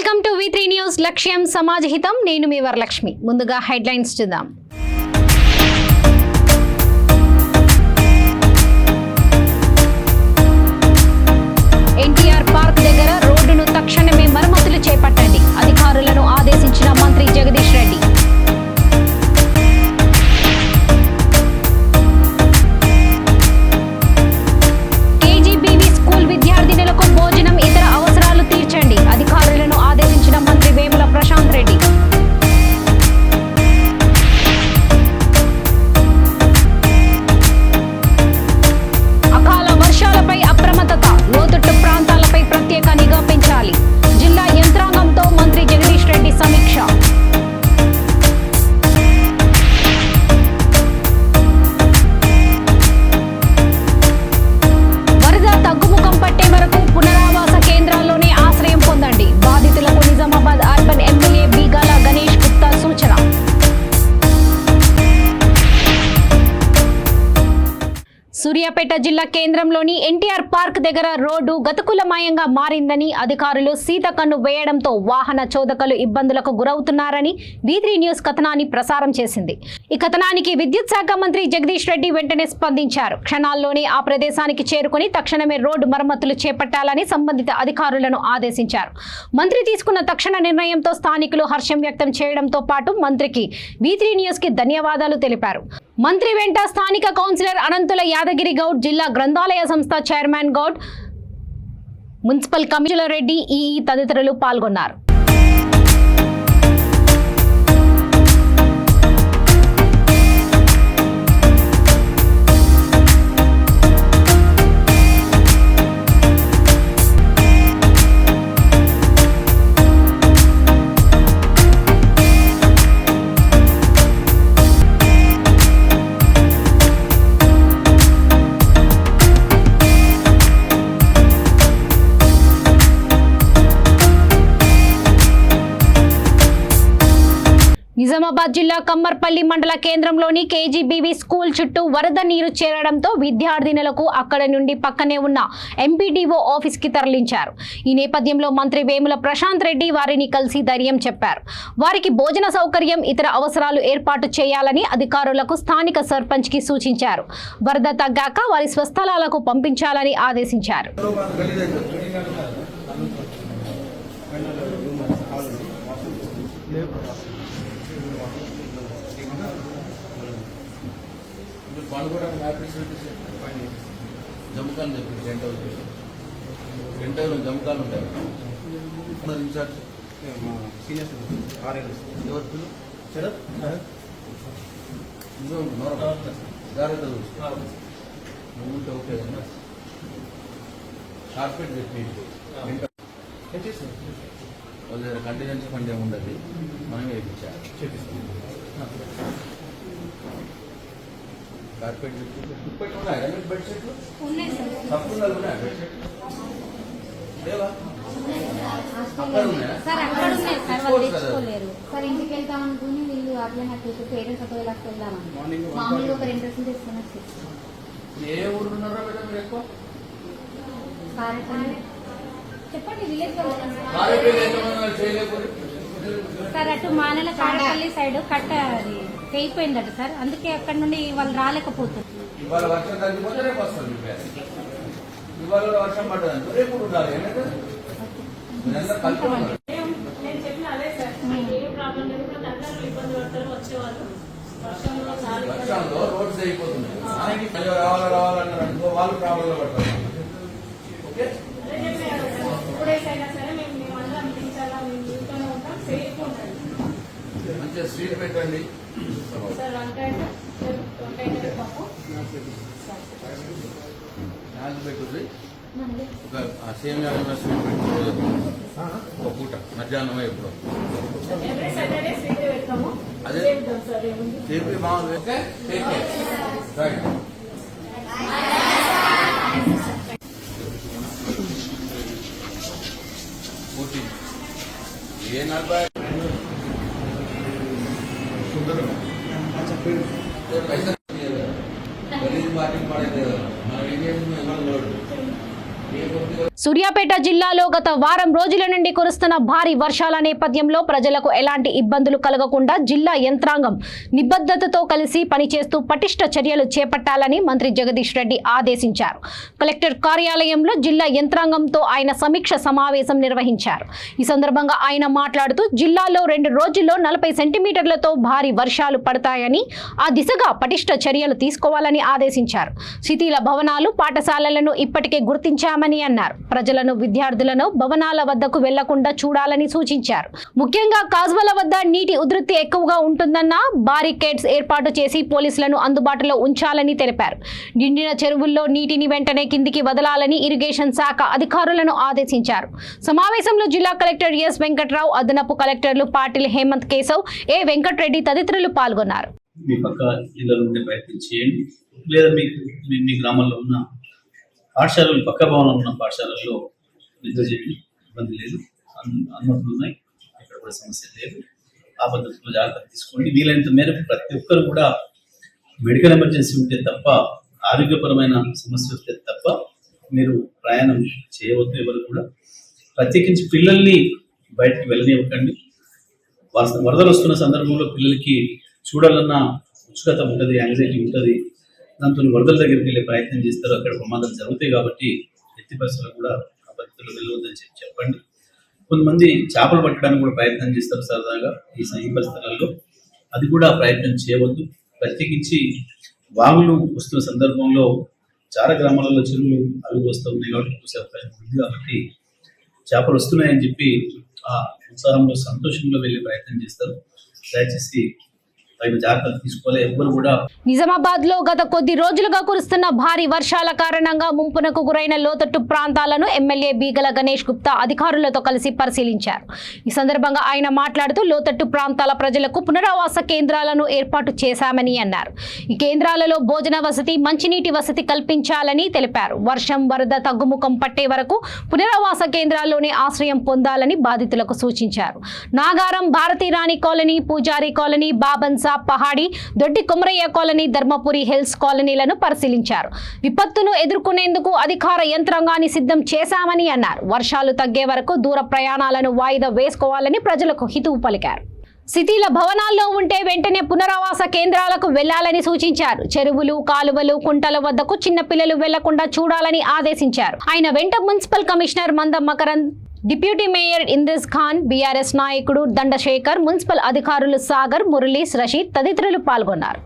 Welcome to V3 news లక్ష్యం సమాజ హితం నేను మీ వరలక్ష్మి ముందుగా హెడ్లైన్స్ చూద్దాం ఎన్టీఆర్ పార్క్ దగ్గర రోడ్డును తక్షణమే మరమ్మతులు చేపట్టండి అధికారులను ఆదేశించిన మంత్రి జగదీష్ రెడ్డి కేజీబీవీ స్కూల్ విద్యార్థినులకు భోజనం ఇతర అవసరాలు తీర్చండి అధికారులను ఆదేశించిన మంత్రి వేముల ప్రశాంత్ రెడ్డి అకాల వర్షాలపై అప్రమత్తత లోతట్టు ప్రాంతాలపై ప్రత్యేక నిఘా పెంచాలి జిల్లా యంత్రాంగంతో మంత్రి జగదీష్ రెడ్డి సమీక్ష వరద తగ్గుముఖం పట్టే వరకు పునరావాస కేంద్రాల్లోనే ఆశ్రయం పొందండి బాధితులకు నిజామాబాద్ అర్బన్ ఎమ్మెల్యే బీగాల గణేష్ గుప్తా సూచన సూర్యాపేట జిల్లా కేంద్రంలోని ఎన్టీఆర్ పార్క్ దగ్గర రోడ్డు గతుకులమయంగా మారిందని అధికారులు సీతకన్ను వేయడంతో వాహన చోదకులు ఇబ్బందులకు గురవుతున్నారని V3 న్యూస్ కథనాన్ని ప్రసారం చేసింది. ఈ కథనానికి విద్యుత్ శాఖ మంత్రి జగదీష్ రెడ్డి వెంటనే స్పందించారు. క్షణాల్లోనే ఆ ప్రదేశానికి చేరుకుని తక్షణమే రోడ్డు మరమ్మతులు చేపట్టాలని సంబంధిత అధికారులను ఆదేశించారు. మంత్రి తీసుకున్న తక్షణ నిర్ణయంతో స్థానికులు హర్షం వ్యక్తం చేయడంతో పాటు మంత్రికి V3 న్యూస్ కి ధన్యవాదాలు తెలిపారు. మంత్రి వెంట స్థానిక కౌన్సిలర్ అనంతుల యాదగిరి గౌడ్, జిల్లా గ్రంథాలయ సంస్థ chairman Goud, municipal commissioner Reddy, EE తదితరులు పాల్గొన్నారు. నిజామాబాద్ జిల్లా కమ్మర్పల్లి మండల కేంద్రంలోని కేజీబీవీ స్కూల్ చుట్టూ వరద నీరు చేరడంతో విద్యార్థినులకు అక్కడి నుండి పక్కనే ఉన్న ఎంపీడీఓ ఆఫీస్ కి తరలించారు. ఈ నేపథ్యంలో మంత్రి వేముల ప్రశాంత్ రెడ్డి వారిని కలిసి ధైర్యం చెప్పారు. వారికి భోజన సౌకర్యం, ఇతర అవసరాలు ఏర్పాటు చేయాలని అధికారులకు స్థానిక సర్పంచ్ కి సూచించారు. వరద తగ్గాక వారి స్వస్థలాలకు పంపించాలని ఆదేశించారు. జమ్మకాలు చెప్పి గంటలు జమ్మకాలు ఉంటాయి ఇన్ఛార్జ్ జాగ్రత్త ఓకే కార్పెట్ చెప్పి వాళ్ళ కంటిజెన్సీ ఫండ్ ఏముండదు మనమే వేయించాలి కార్పెట్ ఉన్నాయా బెడ్షీట్లు తప్పకుండా ఉన్నాయా బెడ్షీట్లు లేవా సార్ ఇంటికి వెళ్తాం అనుకుని వీళ్ళు అట్లా నాకు పేరెంట్స్ ఒకవేళ వెళ్దామని మామూలుగా ఒక 2 డ్రెస్సులు తీసుకుని వచ్చి ఏ ఊరు ఉన్నారో మేడం మీరు ఎక్కువ చెప్పండి విలేజ్ చేయలేకపోతే సార్ అటు మానల కారపల్లి సైడ్ కట్ట అది తెగిపోయిందట సార్, అందుకే అక్కడ నుండి వాళ్ళు రాలేకపోతుంది. ఇవాళ వర్షం తగ్గిపోతే రేపు వస్తుంది. ఇవాళ వర్షం పడ్డదంటే రేపు ఉండాలి. నేను చెప్పిన అదే సార్, ఏ ప్రాబ్లం లేదు, ఇబ్బంది పడతారు వచ్చేవాళ్ళు. వర్షంలో రోడ్స్ అయిపోతున్నాయి, రావాలన్నారు అనుకో వాళ్ళు ప్రాబ్లంలో పడతారు. ఓకే ఇప్పుడైనా సరే మేము అందరం అందించాలా, మేము జీవితంలో ఉంటాం, సేఫ్ ఉంటుంది. మంచిగా స్వీట్ పెట్టండి సార్ వంకాయ పప్పు నాలుగు పెట్టుది ఒక సేమియా స్వీట్ పెట్టుకోలేదు ఒక పూట మధ్యాహ్నం ఎప్పుడు ఎవ్రీ సాటర్డే స్వీట్ పెడతాము. అదే చెప్పి బాగుంది. Okay take care right. ఏ 40 पैसा गरीब पार्टी पड़े మనం ఏం చేస్తున్నాం ఇవాళ లోడ్ సూర్యాపేట జిల్లాలో గత వారం రోజుల నుండి కురుస్తున్న భారీ వర్షాల నేపథ్యంలో ప్రజలకు ఎలాంటి ఇబ్బందులు కలగకుండా జిల్లా యంత్రాంగం నిబద్ధతతో కలిసి పనిచేస్తూ పటిష్ట చర్యలు చేపట్టాలని మంత్రి జగదీష్ రెడ్డి ఆదేశించారు. కలెక్టర్ కార్యాలయంలో జిల్లా యంత్రాంగంతో ఆయన సమీక్ష సమావేశం నిర్వహించారు. ఈ సందర్భంగా ఆయన మాట్లాడుతూ జిల్లాలో 2 రోజుల్లో 40 సెంటీమీటర్లతో భారీ వర్షాలు పడతాయని ఆ దిశగా పటిష్ట చర్యలు తీసుకోవాలని ఆదేశించారు. శిథిల భవనాలు పాఠశాలలను ఇప్పటికే గుర్తించామని అన్నారు. ప్రజలను విద్యార్థులను భవనాల వద్దకు వెళ్లకుండా చూడాలని సూచించారు. ముఖ్యంగా కాజ్వల వద్ద నీటి ఉధృతి ఎక్కువగా ఉంటుందన్న బారికేడ్స్ ఏర్పాటు చేసి పోలీసులను అందుబాటులో ఉంచాలని తెలిపారు. నిండిన చెరువుల్లో నీటిని వెంటనే కిందికి వదలాలని ఇరిగేషన్ శాఖ అధికారులను ఆదేశించారు. సమావేశంలో జిల్లా కలెక్టర్ ఎస్ వెంకట్రావు, అదనపు కలెక్టర్లు పాటిల్ హేమంత్ కేశవ్, ఏ వెంకటరెడ్డి తదితరులు పాల్గొన్నారు. మీ పక్క ఇళ్ళలో ఉండే ప్రయత్నం చేయండి, లేదా మీ గ్రామంలో ఉన్న పాఠశాలలు, పక్క భవనంలో ఉన్న పాఠశాలల్లో నిద్ర చేయండి. ఇబ్బంది లేదు, అనుమతులు ఉన్నాయి, ఇక్కడ కూడా సమస్య లేదు. ఆ పద్ధతిలో జాగ్రత్త తీసుకోండి. వీలైనంత మేరకు ప్రతి ఒక్కరు కూడా మెడికల్ ఎమర్జెన్సీ ఉంటే తప్ప, ఆరోగ్యపరమైన సమస్య వస్తే తప్ప మీరు ప్రయాణం చేయవద్దు. ఎవరు కూడా ప్రత్యేకించి పిల్లల్ని బయటికి వెళ్ళనివ్వకండి. వరదలు వస్తున్న సందర్భంలో పిల్లలకి చూడాలన్న ఉత్సుకత ఉంటుంది, యాంగ్జైటీ ఉంటుంది. దాంతో వరదల దగ్గరికి వెళ్ళే ప్రయత్నం చేస్తారు, అక్కడ ప్రమాదాలు జరుగుతాయి. కాబట్టి ఎత్తి పరిస్థితులు కూడా ఆ పద్ధతిలో వెళ్ళవద్దని చెప్పండి. కొంతమంది చేపలు పట్టడానికి కూడా ప్రయత్నం చేస్తారు సరదాగా ఈ పరిస్థితులలో, అది కూడా ప్రయత్నం చేయవద్దు. ప్రత్యేకించి వాగులు వస్తున్న సందర్భంలో చాలా గ్రామాలలో చెరువులు అలుగు వస్తూ ఉన్నాయి కాబట్టి చూసే అవకాశం ఉంది. కాబట్టి చేపలు వస్తున్నాయని చెప్పి ఆ ఉత్సాహంలో, సంతోషంలో వెళ్ళే ప్రయత్నం చేస్తారు. దయచేసి జాగ్రత్తలు తీసుకోవాలి. ఎవరు కూడా నిజామాబాద్ లో గత కొద్ది రోజులుగా కురుస్తున్న భారీ వర్షాల కారణంగా ముంపునకు గురైన లోతట్టు ప్రాంతాలను ఎమ్మెల్యే బీగల గణేష్ గుప్తా అధికారులతో కలిసి పరిశీలించారు. ఈ సందర్భంగా ఆయన మాట్లాడుతూ లోతట్టు ప్రాంతాల ప్రజలకు పునరావాస కేంద్రాలను ఏర్పాటు చేశామని అన్నారు. ఈ కేంద్రాలలో భోజన వసతి, మంచినీటి వసతి కల్పించాలని తెలిపారు. వర్షం, వరద తగ్గుముఖం పట్టే వరకు పునరావాస కేంద్రాల్లోనే ఆశ్రయం పొందాలని బాధితులకు సూచించారు. నాగారం, భారతీ రాణి కాలనీ, పూజారి కాలనీ, బాబన్సా, పహాడి, దొడ్డి కొమరయ్య కాలనీ, ధర్మపురి హిల్స్ కాలనీలను పరిశీలించారు. విపత్తును ఎదుర్కొనేందుకు అధికార యంత్రాంగాన్ని సిద్ధం చేశామని అన్నారు. వర్షాలు తగ్గే వరకు దూర ప్రయాణాలను వాయిదా వేసుకోవాలని ప్రజలకు హితవు పలికారు. శిథిల భవనాల్లో ఉంటే వెంటనే పునరావాస కేంద్రాలకు వెళ్లాలని సూచించారు. చెరువులు, కాలువలు, కుంటల వద్దకు చిన్న పిల్లలు వెళ్లకుండా చూడాలని ఆదేశించారు. ఆయన వెంట మున్సిపల్ కమిషనర్ మందం Makarand, deputy mayor Indris Khan, BRS నాయకుడు దండశేఖర్, మున్సిపల్ అధికారులు సాగర్, మురళీస్, రషీద్ తదితరులు పాల్గొన్నారు.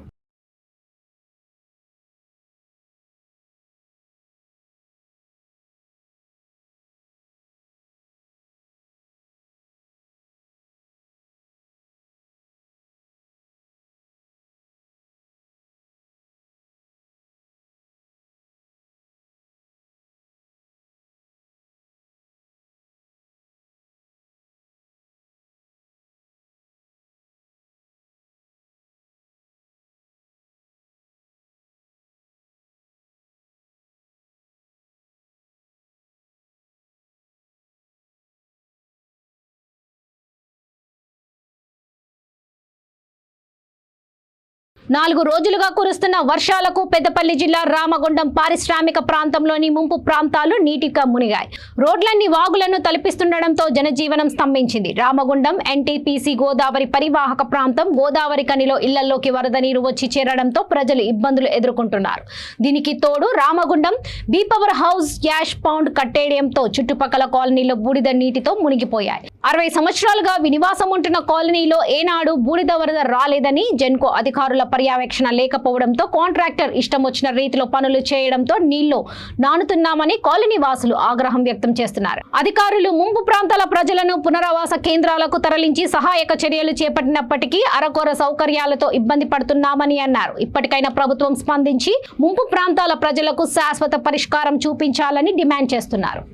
నాలుగు రోజులుగా కురుస్తున్న వర్షాలకు పెద్దపల్లి జిల్లా రామగుండం పారిశ్రామిక ప్రాంతంలోని ముంపు ప్రాంతాలు నీటిగా మునిగాయి. రోడ్లన్నీ వాగులను తలపిస్తుండటంతో జనజీవనం స్తంభించింది. రామగుండం ఎన్టీపీసీ గోదావరి పరివాహక ప్రాంతం గోదావరి కనిలో ఇళ్లలోకి వరద నీరు వచ్చి చేరడంతో ప్రజలు ఇబ్బందులు ఎదుర్కొంటున్నారు. దీనికి తోడు Ramagundam B power house ash pond కట్టేయడంతో చుట్టుపక్కల కాలనీలో బూడిద నీటితో మునిగిపోయాయి. 60 సంవత్సరాలుగా వినివాసం ఉంటున్న కాలనీలో ఏనాడు బూడిద వరద రాలేదని, జెన్కో అధికారుల పర్యవేక్షణ లేకపోవడంతో కాంట్రాక్టర్ ఇష్టం వచ్చిన రీతిలో పనులు చేయడంతో నీళ్లు నానుతున్నామని కాలనీ వాసులు ఆగ్రహం వ్యక్తం చేస్తున్నారు. అధికారులు ముంపు ప్రాంతాల ప్రజలను పునరావాస కేంద్రాలకు తరలించి సహాయక చర్యలు చేపట్టినప్పటికీ అరకొర సౌకర్యాలతో ఇబ్బంది పడుతున్నామని అన్నారు. ఇప్పటికైనా ప్రభుత్వం స్పందించి ముంపు ప్రాంతాల ప్రజలకు శాశ్వత పరిష్కారం చూపించాలని డిమాండ్ చేస్తున్నారు.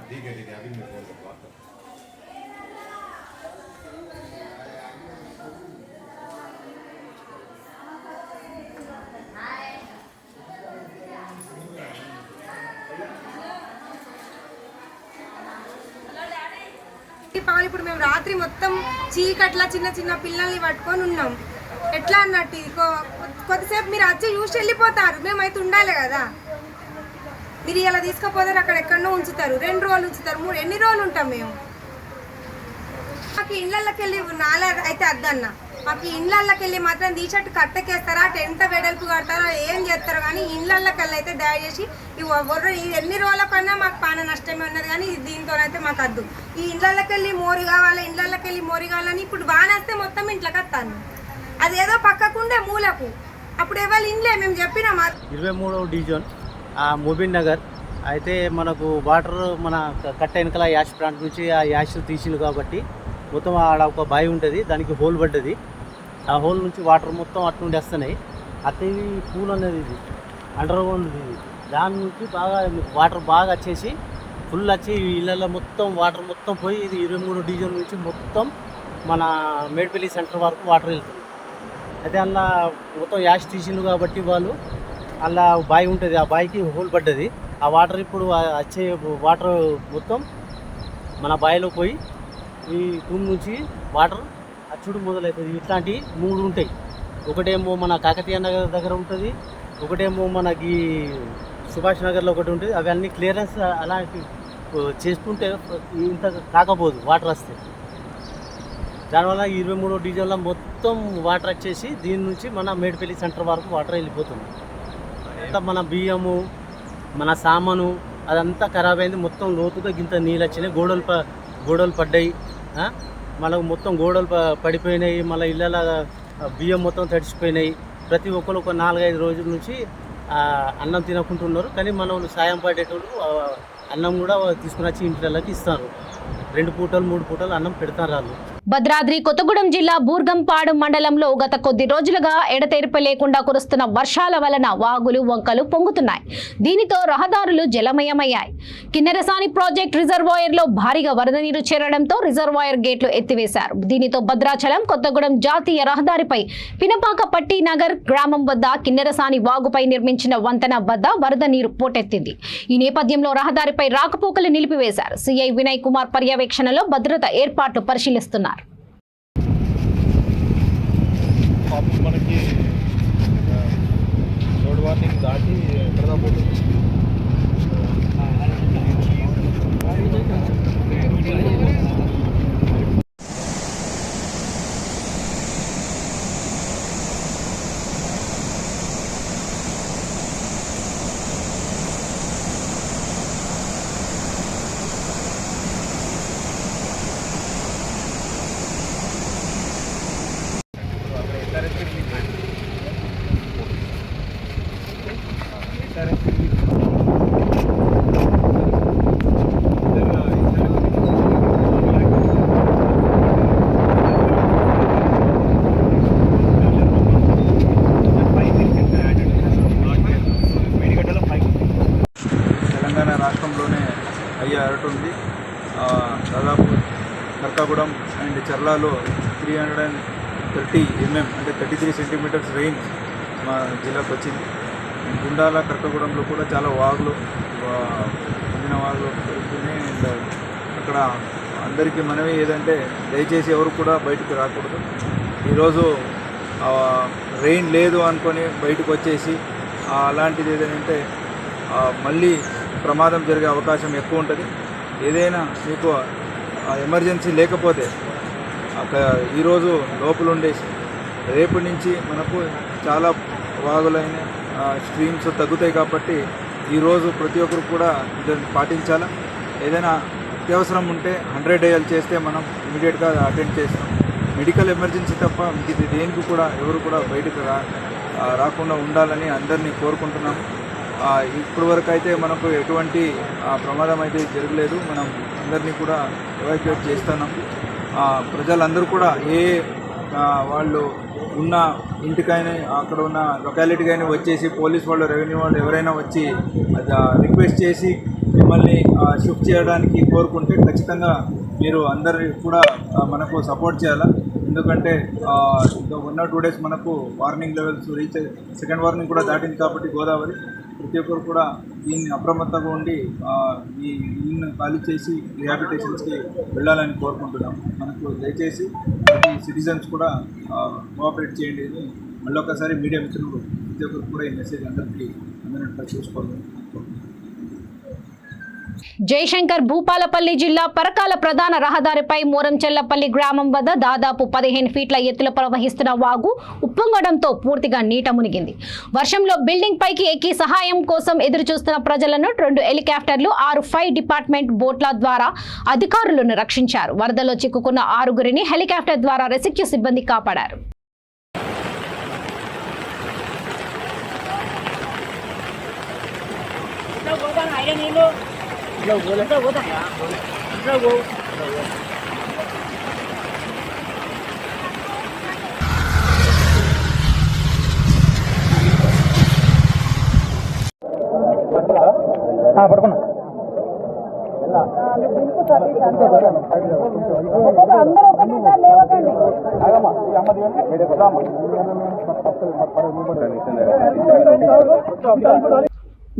ठीक है अभी मैं बोल रहा हूँ. పగలు ఇప్పుడు మేము రాత్రి మొత్తం చీకట్లా చిన్న చిన్న పిల్లల్ని పట్టుకొని ఉన్నాం. ఎట్లా అన్నట్టు కొద్దిసేపు మీరు వచ్చి చూసి వెళ్ళిపోతారు, మేమైతే ఉండాలి కదా. మీరు ఇలా తీసుకుపోతారు, అక్కడ ఎక్కడనో ఉంచుతారు, 2 రోజులు ఉంచుతారు, ఎన్ని రోజులు ఉంటాం మేము? మాకు ఇళ్ళకి వెళ్ళి అయితే అద్దన్న, మాకు ఇళ్ళకి వెళ్ళి మాత్రం తీసేట్టు కట్టకేస్తారా, టెంట్ వెడల్పు కడతారా, ఏం చేస్తారో కానీ ఇళ్ళకి వెళ్ళి అయితే దయచేసి ఎన్ని రోజుల కన్నా మాకు పాన నష్టమే ఉన్నది. కానీ దీంతోనైతే మాకు వద్దు. ఈ ఇళ్ళకి వెళ్ళి మోరు కావాలి, ఇళ్ళకి వెళ్ళి మోరు కావాలని ఇప్పుడు బాగానేస్తే మొత్తం ఇంట్లోకి వస్తాను. అదేదో పక్కకుండే మూలకు అప్పుడు ఎవరు ఇండ్లే మేము చెప్పినాం. 23వ డివిజన్ ముబీన్ నగర్ అయితే మనకు వాటర్ మన కట్ట వెనకాల యాష్ ప్లాంట్ నుంచి ఆ యాష్ తీసింది కాబట్టి మొత్తం ఆడ ఒక బావి ఉంటుంది, దానికి హోల్ పడ్డది. ఆ హోల్ నుంచి వాటర్ మొత్తం అటు నుండి వస్తున్నాయి. అట్లా పూల్ అనేది ఇది అండర్ గ్రౌండ్ ఇది, దాని నుంచి బాగా వాటర్ బాగా వచ్చేసి ఫుల్ వచ్చి ఇళ్ళల్లో మొత్తం వాటర్ మొత్తం పోయి ఇది 23 డివిజన్ నుంచి మొత్తం మన మేడ్పల్లి సెంటర్ వరకు వాటర్ వెళ్తుంది. అయితే అలా మొత్తం యాష్ తీసిండు కాబట్టి వాళ్ళు అలా బావి ఉంటుంది, ఆ బావికి హోల్ పడ్డది. ఆ వాటర్ ఇప్పుడు వచ్చే వాటర్ మొత్తం మన బావిలో పోయి ఈ భూమి నుంచి వాటర్ అచ్చుడు మొదలవుతుంది. ఇట్లాంటివి 3 ఉంటాయి. ఒకటేమో మన కాకతీయ నగర్ దగ్గర ఉంటుంది, ఒకటేమో మనకి సుభాష్ నగర్లో ఒకటి ఉంటుంది. అవన్నీ క్లియరెన్స్ అలాంటి చేసుకుంటే ఇంత కాకపోదు వాటర్ వస్తే. దానివల్ల 23వ డివిజన్లో మొత్తం వాటర్ వచ్చేసి దీని నుంచి మన మేడ్పల్లి సెంటర్ వరకు వాటర్ వెళ్ళిపోతుంది. అంతా మన బియ్యము మన సామాను అదంతా ఖరాబ్ అయింది. మొత్తం లోతుగా గింత నీళ్ళు వచ్చినాయి, గోడలు పడ్డాయి, మనకు మొత్తం గోడలు పడిపోయినాయి, మళ్ళీ ఇళ్ళ బియ్యం మొత్తం తడిచిపోయినాయి. ప్రతి ఒక్కరు ఒక 4-5 రోజుల నుంచి అన్నం తినకుంటున్నారు. కానీ మనం సాయం పడేటోళ్ళు అన్నం కూడా తీసుకుని వచ్చి ఇంట్లోకి ఇస్తారు. 2 పూటలు 3 పూటలు అన్నం పెడతారు వాళ్ళు. భద్రాద్రి కొత్తగూడెం జిల్లా బూర్గంపాడు మండలంలో గత కొద్ది రోజులుగా ఎడతెరిపి లేకుండా కురుస్తున్న వర్షాల వలన వాగులు వంకలు పొంగుతున్నాయి. దీనితో రహదారులు జలమయమయ్యాయి. కిన్నెరసాని ప్రాజెక్ట్ రిజర్వాయర్లో భారీగా వరద నీరు చేరడంతో రిజర్వాయర్ గేట్లు ఎత్తివేశారు. దీనితో భద్రాచలం కొత్తగూడెం జాతీయ రహదారిపై పినపాక పట్టి నగర్ గ్రామం వద్ద కిన్నెరసాని వాగుపై నిర్మించిన వంతెన వద్ద వరద నీరు పోటెత్తింది. ఈ నేపథ్యంలో రహదారిపై రాకపోకలు నిలిపివేశారు. సిఐ వినయ్ కుమార్ పర్యవేక్షణలో భద్రత ఏర్పాట్లు పరిశీలిస్తున్నారు. మనకి రోడ్ వార్నింగ్ దాటి ఎక్కడ పోతుంది. తెలంగాణ రాష్ట్రంలోనే అయ్యే అరటి ఉంది. దాదాపు కర్కాగూడెం అండ్ చర్లాలో 330 mm అంటే 33 సెంటీమీటర్స్ రెయిన్ మా జిల్లాకు వచ్చింది. గుండాల కర్కాగూడెంలో కూడా చాలా వాగులు పొందిన వాగులు పెరుగుతున్నాయి. అండ్ అక్కడ అందరికీ మనవి ఏదంటే దయచేసి ఎవరు కూడా బయటకు రాకూడదు. ఈరోజు రెయిన్ లేదు అనుకొని బయటకు వచ్చేసి అలాంటిది ఏదంటే మళ్ళీ ప్రమాదం జరిగే అవకాశం ఎక్కువ ఉంటుంది. ఏదైనా మీకు ఎమర్జెన్సీ లేకపోతే ఈరోజు లోపల ఉండేసి రేపటి నుంచి మనకు చాలా వాగులైన స్ట్రీమ్స్ తగ్గుతాయి. కాబట్టి ఈరోజు ప్రతి ఒక్కరు కూడా దీన్ని పాటించాలా. ఏదైనా అత్యవసరం ఉంటే 100 డయల్ చేస్తే మనం ఇమీడియట్గా అటెండ్ చేస్తాం. మెడికల్ ఎమర్జెన్సీ తప్ప ఇది దేనికి కూడా ఎవరు కూడా బయటకు రాకుండా ఉండాలని అందరినీ కోరుకుంటున్నాము. ఇప్పటి వరకు అయితే మనకు ఎటువంటి ప్రమాదం అయితే జరగలేదు. మనం అందరినీ కూడా ఎవాక్యుయేట్ చేస్తున్నాం. ప్రజలందరూ కూడా వాళ్ళు ఉన్న ఇంటికైనా అక్కడ ఉన్న లొకాలిటీకి అయినా వచ్చేసి పోలీస్ వాళ్ళు రెవెన్యూ వాళ్ళు ఎవరైనా వచ్చి రిక్వెస్ట్ చేసి మిమ్మల్ని షిఫ్ట్ చేయడానికి కోరుకుంటే ఖచ్చితంగా మీరు అందరి కూడా మనకు సపోర్ట్ చేయాలా. ఎందుకంటే ఉన్న 2 days మనకు warning levels reach second warning కూడా దాటింది కాబట్టి గోదావరి ప్రతి ఒక్కరు కూడా దీన్ని అప్రమత్తంగా ఉండి ఈ ఇల్లును ఖాళీ చేసి రిహాబిలిటేషన్స్కి వెళ్ళాలని కోరుకుంటున్నాం. మనకు దయచేసి ప్రతి సిటిజన్స్ కూడా కోఆపరేట్ చేయండి అని మళ్ళీ ఒకసారి మీడియా మిత్రులు ప్రతి ఒక్కరు కూడా ఈ మెసేజ్ అందరికీ అందినట్లు చూసుకోవాలి. జయశంకర్ భూపాలపల్లి జిల్లా పరకాల ప్రధాన రహదారిపై మోరంచెల్లపల్లి గ్రామం వద్ద దాదాపు 15 ఫీట్ల ఎత్తులో ప్రవహిస్తున్న వాగు ఉప్పొంగడంతో పూర్తిగా నీట మునిగింది. వర్షంలో బిల్డింగ్ పైకి ఎక్కి సహాయం కోసం ఎదురుచూస్తున్న ప్రజలను 2 హెలికాప్టర్లు 6 ఫైర్ డిపార్ట్మెంట్ బోట్ల ద్వారా అధికారులను రక్షించారు. వరదలో చిక్కుకున్న 6గురిని హెలికాప్టర్ ద్వారా రెస్క్యూ సిబ్బంది కాపాడారు.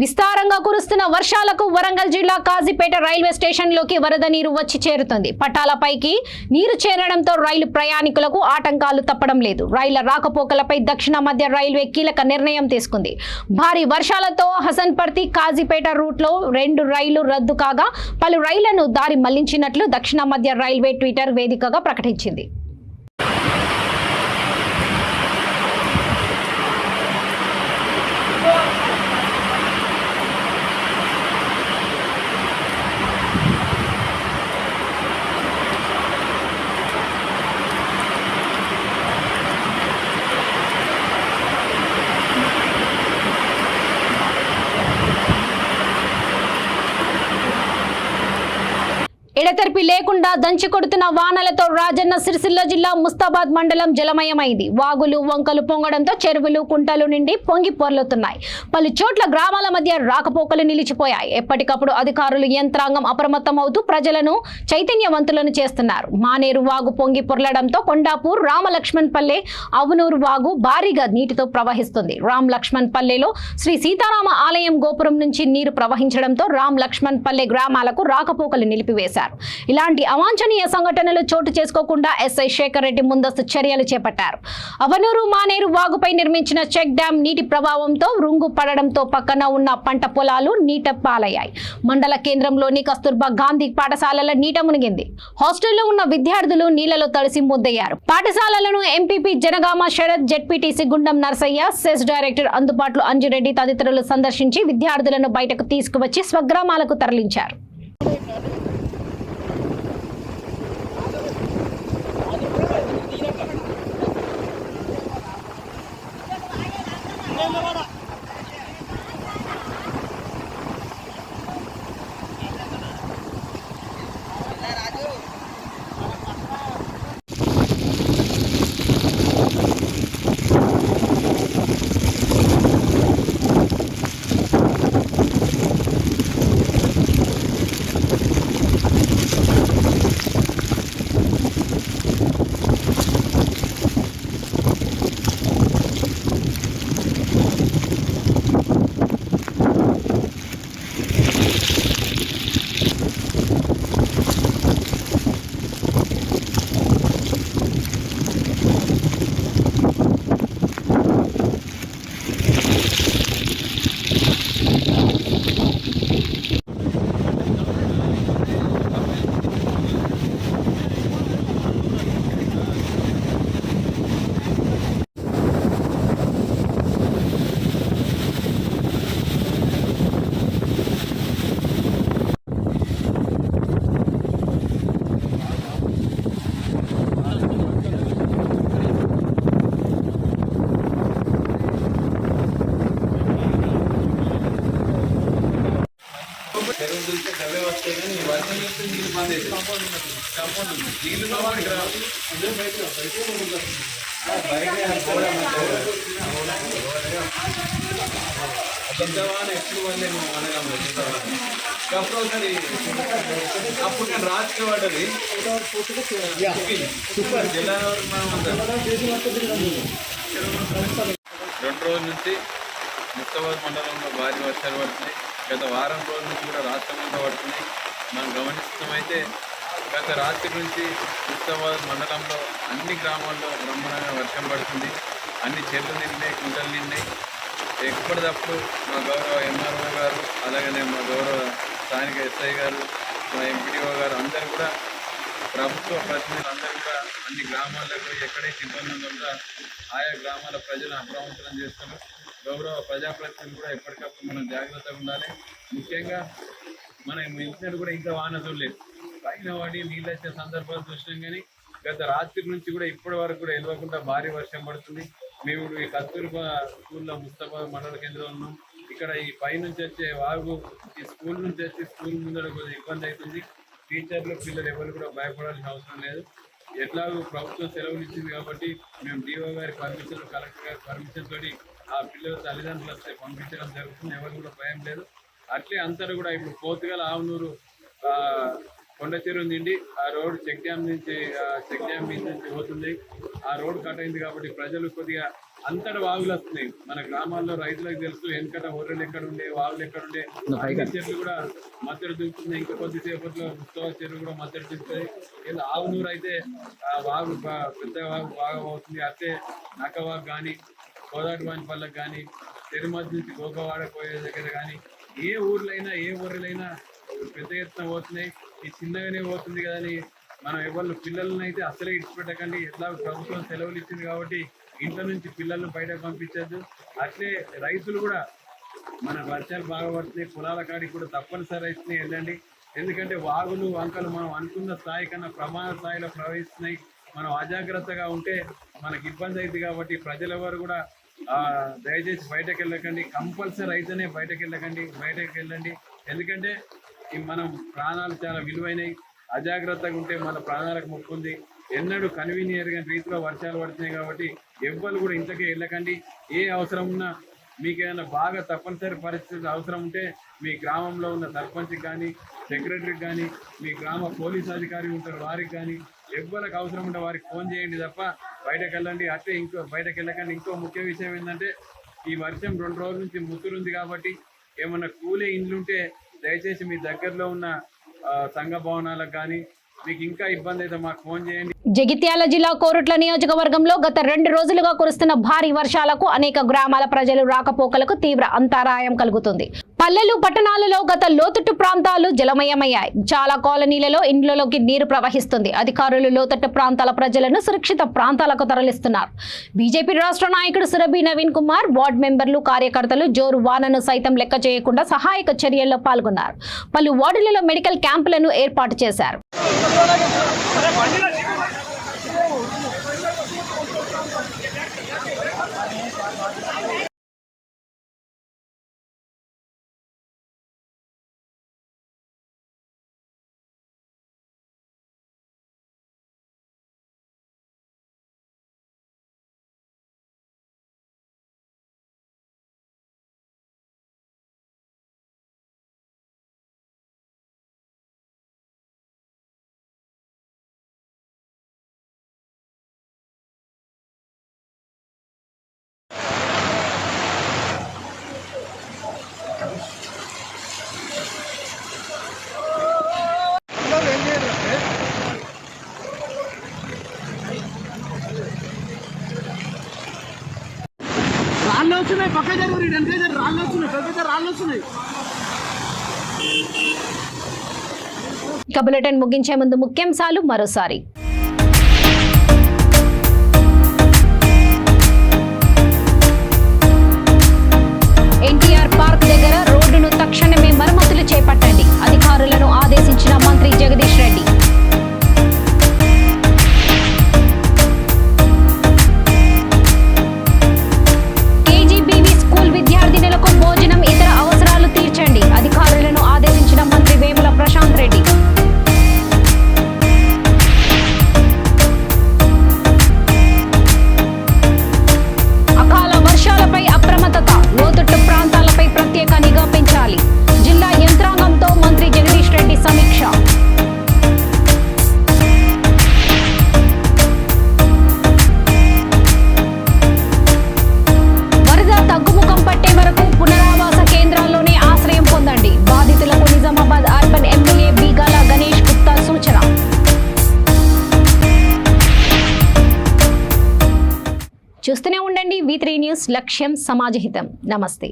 విస్తారంగా కురుస్తున్న వర్షాలకు వరంగల్ జిల్లా కాజీపేట రైల్వే స్టేషన్లోకి వరద నీరు వచ్చి చేరుతుంది. పట్టాలపైకి నీరు చేరడంతో రైలు ప్రయాణికులకు ఆటంకాలు తప్పడం లేదు. రైళ్ల రాకపోకలపై దక్షిణ మధ్య రైల్వే కీలక నిర్ణయం తీసుకుంది. భారీ వర్షాలతో హసన్పర్తి కాజీపేట రూట్లో 2 రైళ్లు రద్దు కాగా పలు రైళ్లను దారి మళ్లించినట్లు దక్షిణ మధ్య రైల్వే ట్విట్టర్ వేదికగా ప్రకటించింది. ఎడతెరిపి లేకుండా దంచి కొడుతున్న వానలతో రాజన్న సిరిసిల్ల జిల్లా ముస్తాబాద్ మండలం జలమయమైంది. వాగులు వంకలు పొంగడంతో చెరువులు కుంటలు నిండి పొంగి పొర్లుతున్నాయి. పలు చోట్ల గ్రామాల మధ్య రాకపోకలు నిలిచిపోయాయి. ఎప్పటికప్పుడు అధికారులు యంత్రాంగం అప్రమత్తమవుతూ ప్రజలను చైతన్యవంతులను చేస్తున్నారు. మానేరు వాగు పొంగి పొర్లడంతో కొండాపూర్ రామలక్ష్మణపల్లె అవునూరు వాగు భారీగా నీటితో ప్రవహిస్తుంది. రామ్ లక్ష్మణ్ పల్లెలో శ్రీ సీతారామ ఆలయం గోపురం నుంచి నీరు ప్రవహించడంతో రామ్ లక్ష్మణ్ పల్లె గ్రామాలకు రాకపోకలు నిలిపివేశారు. ఇలాంటి అవాంఛనీయ సంఘటనలు చోటు చేసుకోకుండా ఎస్ఐ శేఖర్ రెడ్డి ముందస్తు చర్యలు చేపట్టారు. అవనూరు మానేరు వాగుపై నిర్మించిన చెక్ డ్యాం నీటి ప్రభావంతో రుంగు పడడంతో పక్కన ఉన్న పంట పొలాలు నీట పాలయ్యాయి. మండల కేంద్రంలోని కస్తూర్బా గాంధీ పాఠశాలల నీట మునిగింది. హాస్టల్లో ఉన్న విద్యార్థులు నీళ్లలో తడిసి ముద్దయ్యారు. పాఠశాలలను ఎంపీపీ జనగామ శరత్, జెడ్పీటీసీ గుండం నర్సయ్య, సెస్ డైరెక్టర్ అందుబాటులో అంజిరెడ్డి తదితరులు సందర్శించి విద్యార్థులను బయటకు తీసుకువచ్చి స్వగ్రామాలకు తరలించారు. అప్పుడు నేను రాజకీయ పడ్డది 2 రోజుల నుంచి ముస్తాబాద్ మండలంలో భారీ వర్షాలు పడుతున్నాయి. గత వారం రోజుల నుంచి కూడా రాష్ట్రమంతా పడుతున్నాయి. మనం గమనిస్తామైతే గత రాత్రి నుంచి ముస్తాబాద్ మండలంలో అన్ని గ్రామాల్లో బ్రహ్మాండంగా వర్షం పడుతుంది. అన్ని చెట్లు నిండినాయి, కుంటలు నిండినాయి. ఎప్పటికప్పుడు మా గౌరవ ఎంఆర్ఓ గారు, అలాగనే మా గౌరవ స్థానిక ఎస్ఐ గారు, మా ఎంపీడీఓ గారు అందరూ కూడా, ప్రభుత్వ ప్రతినిధులు అందరూ కూడా అన్ని గ్రామాలకు ఎక్కడైతే ఇబ్బంది ఉందో కూడా ఆయా గ్రామాల ప్రజలను అప్రమత్తం చేస్తున్నారు. గౌరవ ప్రజాప్రతినిధులు కూడా ఎప్పటికప్పుడు మనం జాగ్రత్తగా ఉండాలి. ముఖ్యంగా మనం ఇంటినట్టు కూడా ఇంకా వాన చూడలేదు, పైన వాడి నీళ్ళు వచ్చే సందర్భాలు చూసినాం. కానీ గత రాత్రి నుంచి కూడా ఇప్పటి వరకు కూడా వెళ్ళకుండా భారీ వర్షం పడుతుంది. మేము ఈ కస్తూర్బా స్కూల్లో ముస్తాబాద్ మండల కేంద్రంలో ఉన్నాం. ఇక్కడ ఈ పై నుంచి వచ్చే వాగు ఈ స్కూల్ నుంచి వచ్చి స్కూల్ ముందర కొద్దిగా ఇబ్బంది అవుతుంది. టీచర్లు పిల్లలు ఎవరు కూడా భయపడాల్సిన అవసరం లేదు. ఎట్లాగో ప్రభుత్వం సెలవులు ఇచ్చింది కాబట్టి మేము డిఓ గారి పర్మిషన్, కలెక్టర్ గారి పర్మిషన్ తోటి ఆ పిల్లల తల్లిదండ్రులు వస్తే పంపించడం జరుగుతుంది. ఎవరు కూడా భయం లేదు. అట్లే అందరూ కూడా ఇప్పుడు పోతుగల ఆవునూరు కొండ చెరువు నిండి ఆ రోడ్ చెక్ డ్యామ్ నుంచి పోతుంది. ఆ రోడ్ కట్ అయింది కాబట్టి ప్రజలు కొద్దిగా అంతటా వాగులు వస్తున్నాయి. మన గ్రామాల్లో రైతులకు తెలుసు వెనకట ఒర్రెలు ఎక్కడ ఉండే, వాగులు ఎక్కడ ఉండే, అన్ని చెట్లు కూడా మద్దతు దిగుతున్నాయి. ఇంకా కొద్దిసేపట్లో ముస్తవా చెరువు కూడా మద్దతు దిగుతుంది. ఏదో ఆవునూరు అయితే వాగు పెద్ద వాగు బాగా అవుతుంది. అట్లే నక్కవాగు కానీ, కోదాటివానిపల్లెకి కానీ, తిరుమతి నుంచి గోకవాడ పోయే దగ్గర కానీ ఏ ఊర్లైనా ఏ ఊర్లైనా పెద్ద ఎత్తున పోతున్నాయి. ఈ చిన్నగానే పోతుంది కదని మనం ఎవరు పిల్లలను అయితే అసలే ఇచ్చిపెట్టకండి. ఎట్లా ప్రభుత్వం సెలవులు ఇచ్చింది కాబట్టి ఇంట్లో నుంచి పిల్లలను బయటకు పంపించద్దు. అట్లే రైతులు కూడా మన వర్షాలు బాగా పడుతున్నాయి, పొలాల కాడికి కూడా తప్పనిసరి అవుతున్నాయి వెళ్ళండి. ఎందుకంటే వాగులు వంకలు మనం అనుకున్న స్థాయి కన్నా ప్రమాద స్థాయిలో ప్రవహిస్తున్నాయి. మనం అజాగ్రత్తగా ఉంటే మనకి ఇబ్బంది అవుతుంది. కాబట్టి ప్రజలెవరు కూడా దయచేసి బయటకు వెళ్ళకండి. కంపల్సరీ అయితేనే బయటకు వెళ్ళండి. ఎందుకంటే మనం ప్రాణాలు చాలా విలువైనవి. అజాగ్రత్తగా ఉంటే మన ప్రాణాలకు ముప్పుంది. ఎన్నడూ కన్వీనియర్గా రీతిలో వర్షాలు పడుతున్నాయి కాబట్టి ఎవ్వరు కూడా ఇంతకే వెళ్ళకండి. ఏ అవసరం ఉన్నా మీకు ఏదైనా బాగా తప్పనిసరి పరిస్థితులు అవసరం ఉంటే మీ గ్రామంలో ఉన్న సర్పంచ్కి కానీ, సెక్రటరీకి కానీ, మీ గ్రామ పోలీస్ అధికారి ఉంటారు వారికి కానీ ఎవ్వరికి అవసరం ఉంటే వారికి ఫోన్ చేయండి తప్ప బయటకు వెళ్ళండి. అట్లే బయటకు వెళ్ళకండి. ఇంకో ముఖ్య విషయం ఏంటంటే ఈ వర్షం 2 రోజుల నుంచి ముసురుంది కాబట్టి ఏమన్నా కూలే ఇండ్లుంటే దయచేసి మీ దగ్గరలో ఉన్న సంఘ భవనాలకు కానీ మీకు ఇంకా ఇబ్బంది అయితే మాకు ఫోన్ చేయండి. జగిత్యాల జిల్లా కోరుట్ల నియోజకవర్గంలో గత 2 రోజులుగా కురుస్తున్న భారీ వర్షాలకు అనేక గ్రామాల ప్రజలు రాకపోకలకు తీవ్ర అంతరాయం కలుగుతుంది. పల్లెలు పట్టణాలలో గత లోతట్టు ప్రాంతాలు జలమయమయ్యాయి. చాలా కాలనీలలో ఇండ్లలోకి నీరు ప్రవహిస్తుంది. అధికారులు లోతట్టు ప్రాంతాల ప్రజలను సురక్షిత ప్రాంతాలకు తరలిస్తున్నారు. బీజేపీ రాష్ట్ర నాయకుడు సురభి నవీన్ కుమార్, వార్డు మెంబర్లు, కార్యకర్తలు జోరు వానను సైతం లెక్క చేయకుండా సహాయక చర్యల్లో పాల్గొన్నారు. పలు వార్డులలో మెడికల్ క్యాంపులను ఏర్పాటు చేశారు. ఇక బులెటిన్ ముగించే ముందు ముఖ్యాంశాలు మరోసారి. ఎన్టీఆర్ పార్క్ దగ్గర రోడ్డును తక్షణమే మరమ్మతులు చేపట్టండి. అధికారులను ఆదేశించిన మంత్రి జగదీష్ రెడ్డి. కేజీబీవీ స్కూల్ విద్యార్థినులకు భోజనం, ఇతర అవసరాలు తీర్చండి. అధికారులను ఆదేశించిన మంత్రి వేముల ప్రశాంత్ రెడ్డి. చూస్తూనే ఉండండి V3 న్యూస్, లక్ష్యం సమాజహితం. నమస్తే.